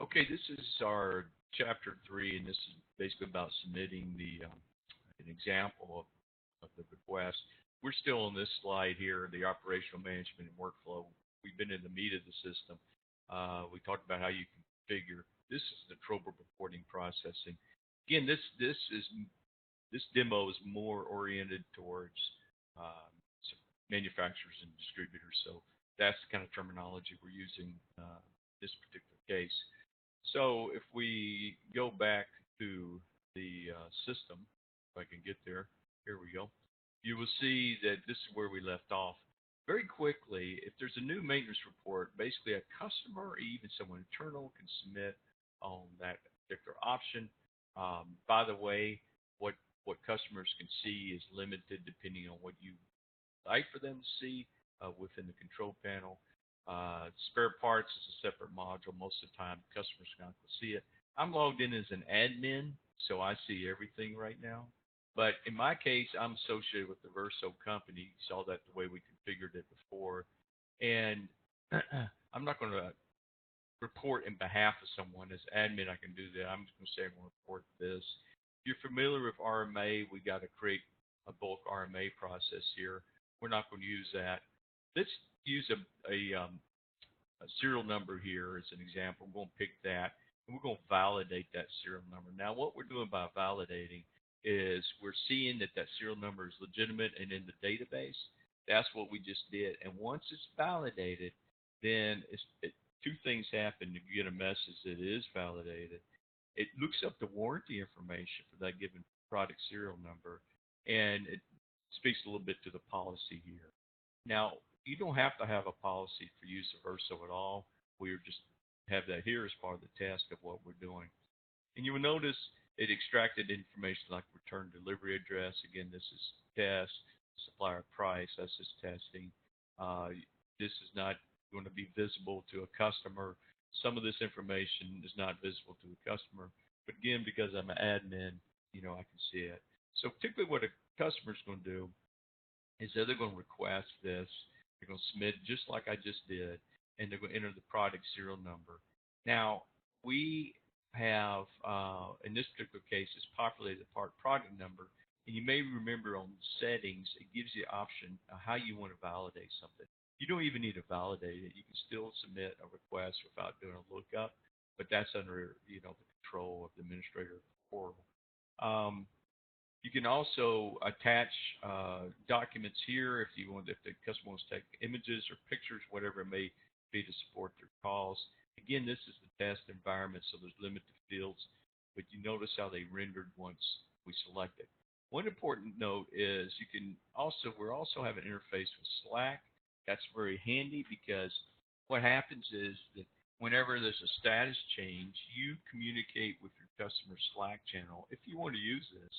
Okay, this is our chapter 3, and this is basically about submitting an example of the request. We're still on this slide here, the operational management and workflow. We've been in the meat of the system. We talked about how you configure. This is the trouble reporting processing. Again, this demo is more oriented towards um, manufacturers and distributors. So that's the kind of terminology we're using this particular case. So if we go back to the system, if I can get there, here we go. You will see that this is where we left off. Very quickly, if there's a new maintenance report, basically a customer or even someone internal can submit on that particular option. By the way, what what customers can see is limited depending on what you like for them to see within the control panel. Spare parts is a separate module. Most of the time, customers are not going to see it. I'm logged in as an admin, so I see everything right now. But in my case, I'm associated with the Verso company. You saw that the way we configured it before. And I'm not going to report in behalf of someone. As admin, I can do that. I'm just going to say I'm going to report this. If you're familiar with RMA, we got to create a bulk RMA process here. We're not going to use that. Let's use a serial number here as an example. We're going to pick that, and we're going to validate that serial number. Now, what we're doing by validating is we're seeing that that serial number is legitimate and in the database. That's what we just did. And once it's validated, then two things happen. You get a message that it is validated. It looks up the warranty information for that given product serial number, and it speaks a little bit to the policy here. Now, you don't have to have a policy for use of Verso at all. We just have that here as part of the task of what we're doing. And you will notice it extracted information like return delivery address. Again, this is test, supplier price, that's just testing. This is not going to be visible to a customer. Some of this information is not visible to the customer. But again, because I'm an admin, I can see it. So typically what a customer is going to do is that they're going to request this. They're going to submit just like I just did, and they're going to enter the product serial number. Now, we have, in this particular case, it's populated the product number. And you may remember on settings, it gives you the option of how you want to validate something. You don't even need to validate it. You can still submit a request without doing a lookup, but that's under the control of the administrator of the portal. You can also attach documents here if the customer wants to take images or pictures, whatever it may be to support their calls. Again, this is the test environment, so there's limited fields, but you notice how they rendered once we select it. One important note is we also have an interface with Slack. That's very handy because what happens is that whenever there's a status change, you communicate with your customer Slack channel if you want to use this.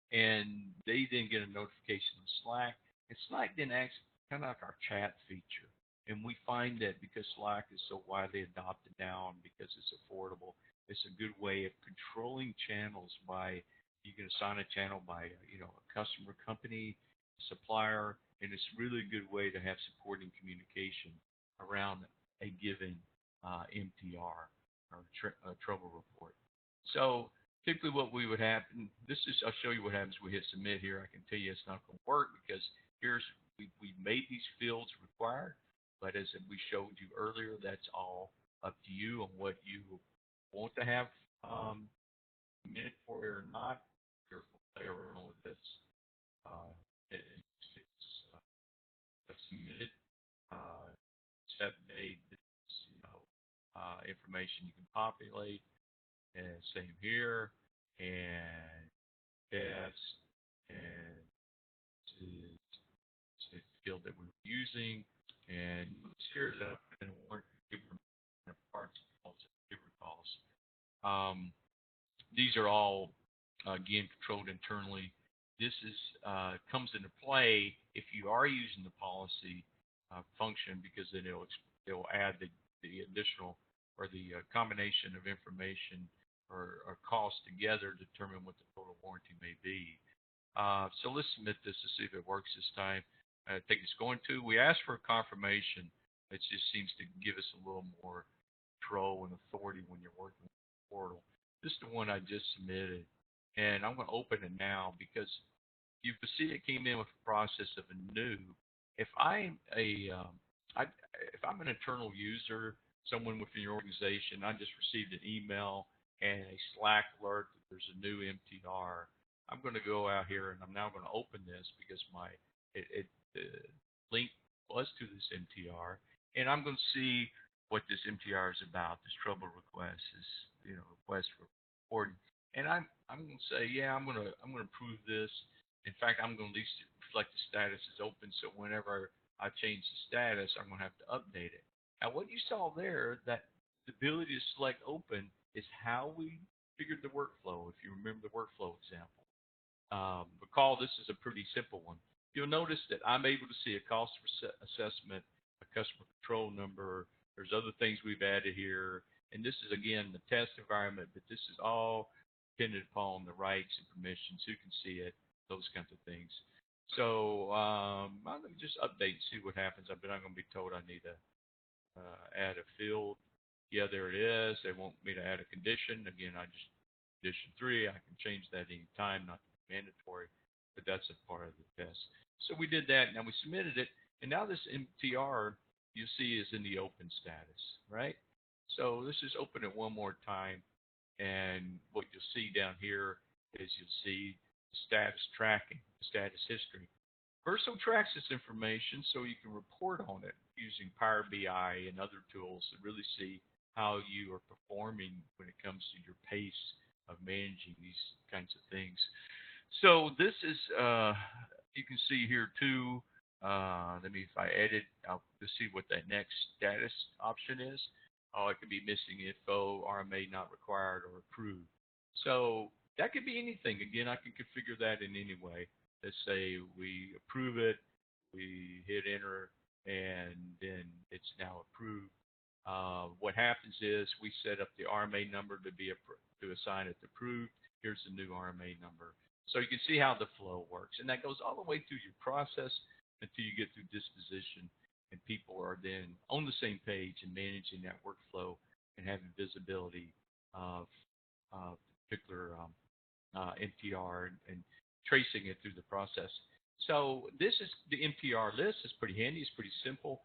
And they then get a notification in Slack. And Slack then acts kind of like our chat feature. And we find that because Slack is so widely adopted now and because it's affordable, it's a good way of controlling channels by you can assign a channel by a customer company, supplier, and it's really a good way to have supporting communication around a given MTR or trouble report. So typically what we would happen, I'll show you what happens when we hit submit here. I can tell you it's not going to work because we made these fields required, but as we showed you earlier, that's all up to you on what you want to have submitted for or not. You're play around with this. It's submitted, step made, information you can populate, and same here, and test, and this is the field that we're using, and here's up and parts calls. These are all again controlled internally. This comes into play if you are using the policy function because then it'll add the additional or the combination of information or cost together to determine what the total warranty may be. So let's submit this to see if it works this time. I think it's going to. We asked for a confirmation. It just seems to give us a little more control and authority when you're working with the portal. This is the one I just submitted, and I'm going to open it now because you can see it came in with a process of a new. If I'm a I, if I'm an internal user, someone within your organization, I just received an email and a Slack alert that there's a new MTR. I'm going to go out here and I'm now going to open this because the link was to this MTR, and I'm going to see what this MTR is about. This trouble request is request for reporting, and I'm going to say I'm going to approve this. In fact, I'm going to at least reflect the status is open, so whenever I change the status, I'm going to have to update it. Now, what you saw there, that the ability to select open is how we figured the workflow, if you remember the workflow example. Recall this is a pretty simple one. You'll notice that I'm able to see a cost assessment, a customer control number. There's other things we've added here. And this is, again, the test environment, but this is all dependent upon the rights and permissions, who can see it, those kinds of things. So I'm going to just update and see what happens. I'm not going to be told I need to add a field. Yeah, there it is. They want me to add a condition. Again, I just condition 3. I can change that any time, not mandatory, but that's a part of the test. So we did that. Now we submitted it, and now this MTR you see is in the open status, right? So let's just open it one more time, and what you'll see down here is you'll see the status tracking, the status history. Verso tracks this information so you can report on it using Power BI and other tools to really see how you are performing when it comes to your pace of managing these kinds of things. So this is, you can see here too, if I edit, I'll just see what that next status option is. Oh, it could be missing info, RMA not required, or approved. So that could be anything. Again, I can configure that in any way. Let's say we approve it, we hit enter, and then it's now approved. What happens is we set up the RMA number to assign it to approved. Here's the new RMA number. So you can see how the flow works, and that goes all the way through your process until you get through disposition, and people are then on the same page and managing that workflow and having visibility of particular MTR and tracing it through the process. So this is the MTR list. It's pretty handy. It's pretty simple.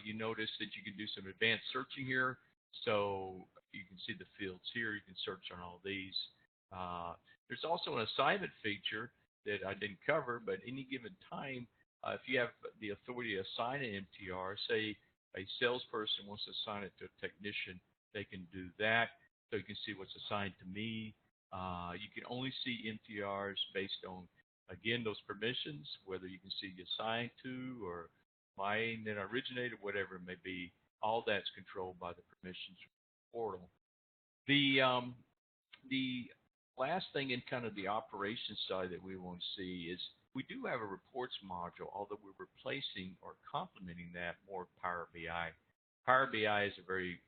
You notice that you can do some advanced searching here. So you can see the fields here. You can search on all these. There's also an assignment feature that I didn't cover, but any given time, if you have the authority to assign an MTR, say a salesperson wants to assign it to a technician, they can do that. So you can see what's assigned to me. You can only see MTRs based on, again, those permissions, whether you can see assigned to or mine that originated, whatever it may be. All that's controlled by the permissions portal. The last thing in kind of the operations side that we want to see is we do have a reports module, although we're replacing or complementing that more with Power BI. Power BI is a very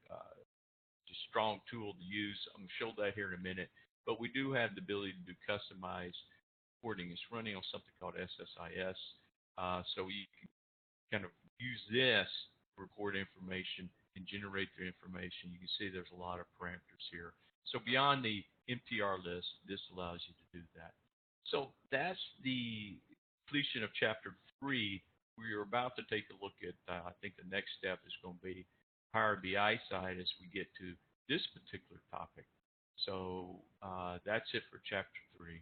strong tool to use. I'm going to show that here in a minute. But we do have the ability to do customized reporting. It's running on something called SSIS. So you can kind of use this to report information and generate the information. You can see there's a lot of parameters here. So beyond the MTR list, this allows you to do that. So that's the completion of Chapter 3. We're about to take a look at, I think the next step is going to be Power BI side as we get to this particular topic. So that's it for Chapter 3.